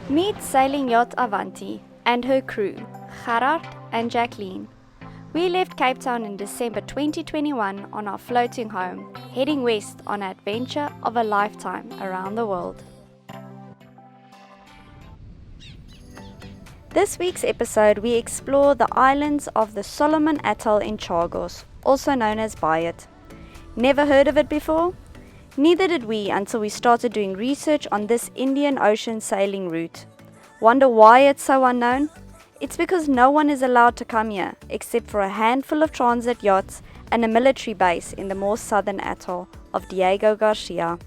Meet sailing yacht Avanti and her crew, Gerard and Jacqueline. We left Cape Town in December 2021 on our floating home, heading west on an adventure of a lifetime around the world. This week's episode, we explore the islands of the Salomon Atoll in Chagos, also known as Bayat. Never heard of it before? Neither did we until we started doing research on this Indian Ocean sailing route. Wonder why it's so unknown? It's because no one is allowed to come here except for a handful of transit yachts and a military base in the more southern atoll of Diego Garcia.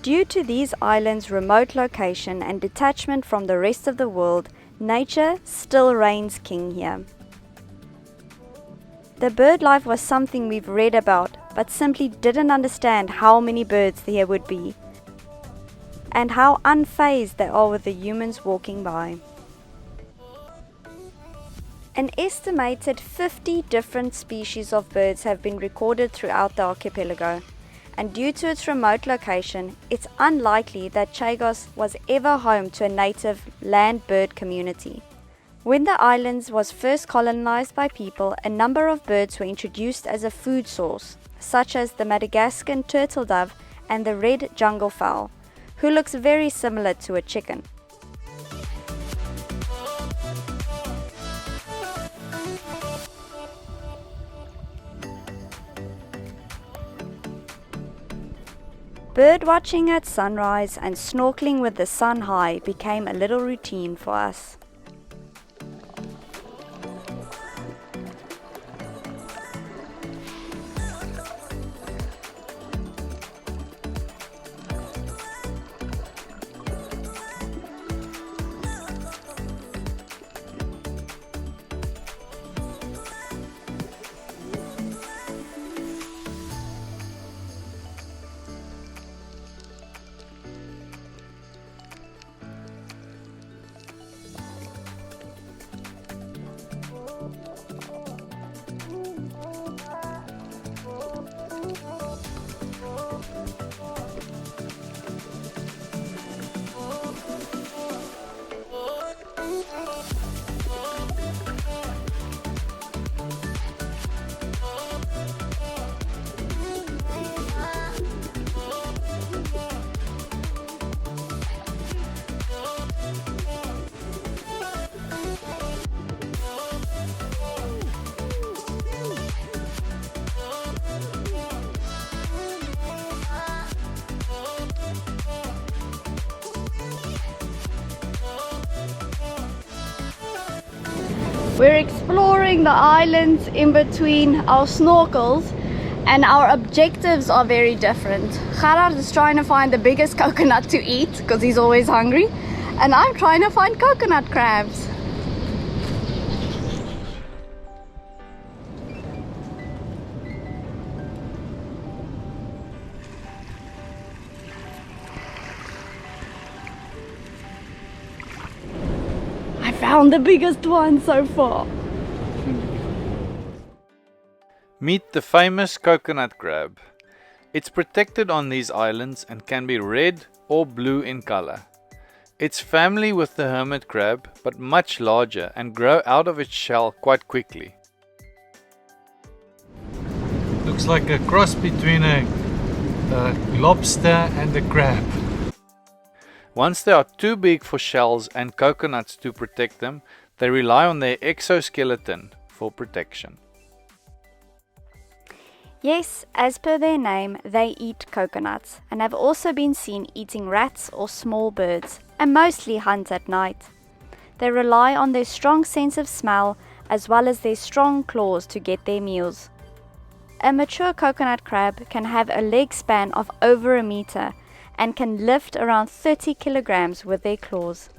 Due to these islands' remote location and detachment from the rest of the world, nature still reigns king here. The bird life was something we've read about, but simply didn't understand how many birds there would be, and how unfazed they are with the humans walking by. An estimated 50 different species of birds have been recorded throughout the archipelago, and due to its remote location, it's unlikely that Chagos was ever home to a native land bird community. When the islands was first colonized by people, a number of birds were introduced as a food source, such as the Madagascan turtle dove and the red jungle fowl, who looks very similar to a chicken. Birdwatching at sunrise and snorkeling with the sun high became a little routine for us. We're exploring the islands in between our snorkels, and our objectives are very different. Gerard is trying to find the biggest coconut to eat because he's always hungry, and I'm trying to find coconut crabs. Found the biggest one so far. Meet the famous coconut crab. It's protected on these islands and can be red or blue in color. It's family with the hermit crab, but much larger and grow out of its shell quite quickly. Looks like a cross between a lobster and a crab. Once they are too big for shells and coconuts to protect them, they rely on their exoskeleton for protection. Yes, as per their name, they eat coconuts and have also been seen eating rats or small birds, and mostly hunt at night. They rely on their strong sense of smell as well as their strong claws to get their meals. A mature coconut crab can have a leg span of over a meter and can lift around 30 kilograms with their claws.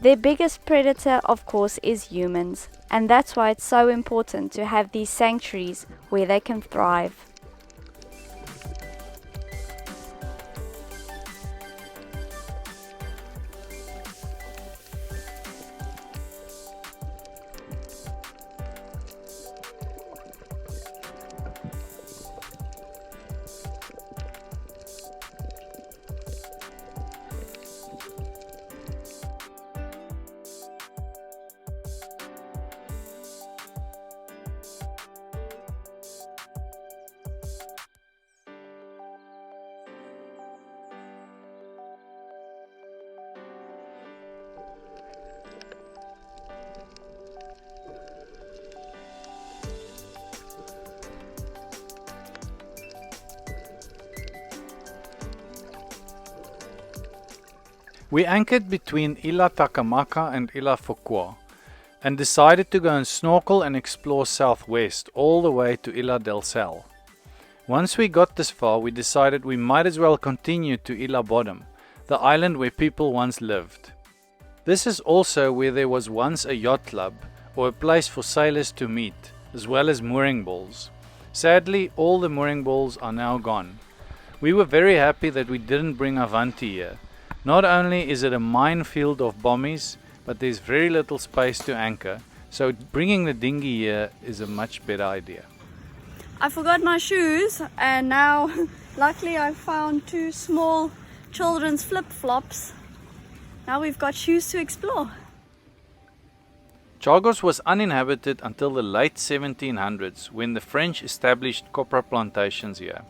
Their biggest predator, of course, is humans, and that's why it's so important to have these sanctuaries where they can thrive. We anchored between Ila Takamaka and Ila Fokua and decided to go and snorkel and explore southwest all the way to Ila del Sal. Once we got this far, we decided we might as well continue to Ila Bottom, the island where people once lived. This is also where there was once a yacht club or a place for sailors to meet, as well as mooring balls. Sadly, all the mooring balls are now gone. We were very happy that we didn't bring Avanti here. Not only is it a minefield of bommies, but there's very little space to anchor, so bringing the dinghy here is a much better idea. I forgot my shoes, and now luckily I found 2 small children's flip-flops. Now we've got shoes to explore. Chagos was uninhabited until the late 1700s when the French established copra plantations here.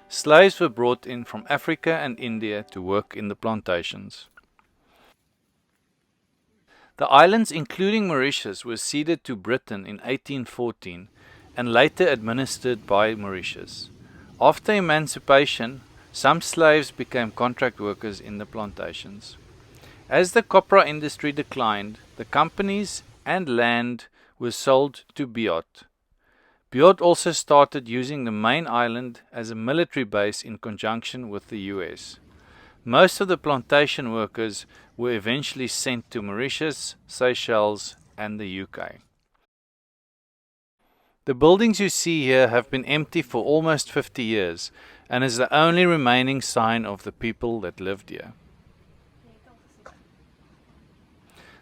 Slaves were brought in from Africa and India to work in the plantations. The islands, including Mauritius, were ceded to Britain in 1814 and later administered by Mauritius. After emancipation, some slaves became contract workers in the plantations. As the copra industry declined, the companies and land were sold to Biot. Biot also started using the main island as a military base in conjunction with the US. Most of the plantation workers were eventually sent to Mauritius, Seychelles, and the UK. The buildings you see here have been empty for almost 50 years and is the only remaining sign of the people that lived here.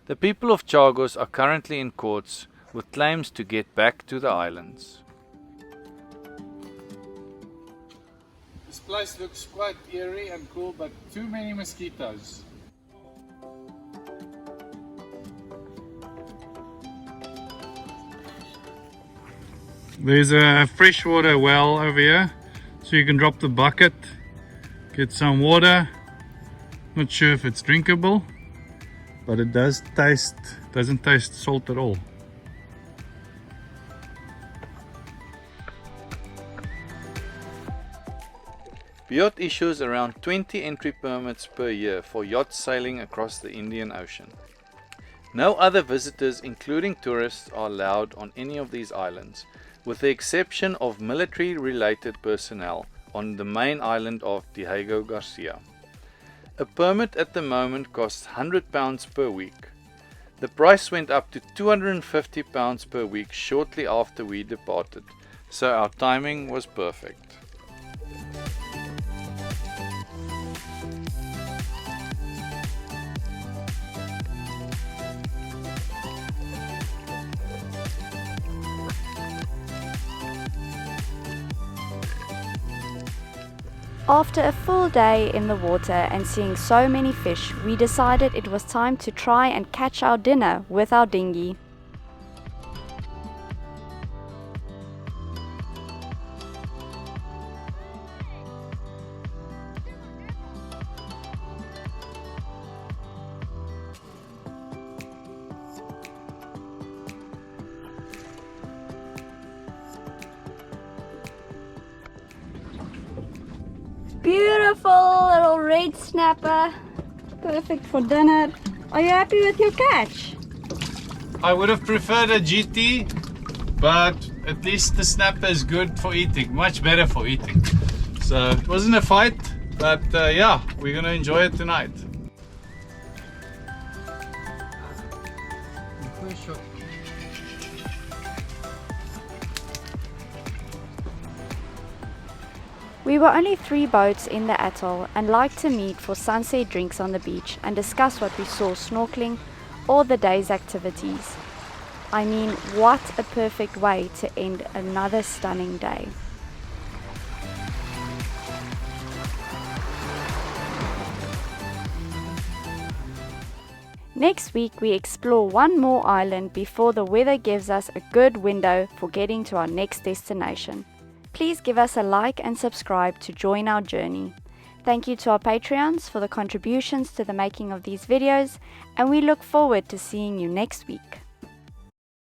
The people of Chagos are currently in courts with claims to get back to the islands. This place looks quite eerie and cool, but too many mosquitoes. There's a freshwater well over here, so you can drop the bucket, get some water. Not sure if it's drinkable, but it doesn't taste salt at all. Biot issues around 20 entry permits per year for yachts sailing across the Indian Ocean. No other visitors, including tourists, are allowed on any of these islands, with the exception of military-related personnel on the main island of Diego Garcia. A permit at the moment costs £100 per week. The price went up to £250 per week shortly after we departed, so our timing was perfect. After a full day in the water and seeing so many fish, we decided it was time to try and catch our dinner with our dinghy. Beautiful little red snapper, perfect for dinner. Are you happy with your catch? I would have preferred a GT, but at least the snapper is good for eating, much better for eating. So it wasn't a fight, but yeah, we're gonna enjoy it tonight. We were only 3 boats in the atoll and liked to meet for sunset drinks on the beach and discuss what we saw snorkeling or the day's activities. I mean, what a perfect way to end another stunning day. Next week we explore one more island before the weather gives us a good window for getting to our next destination. Please give us a like and subscribe to join our journey. Thank you to our Patreons for the contributions to the making of these videos, and we look forward to seeing you next week.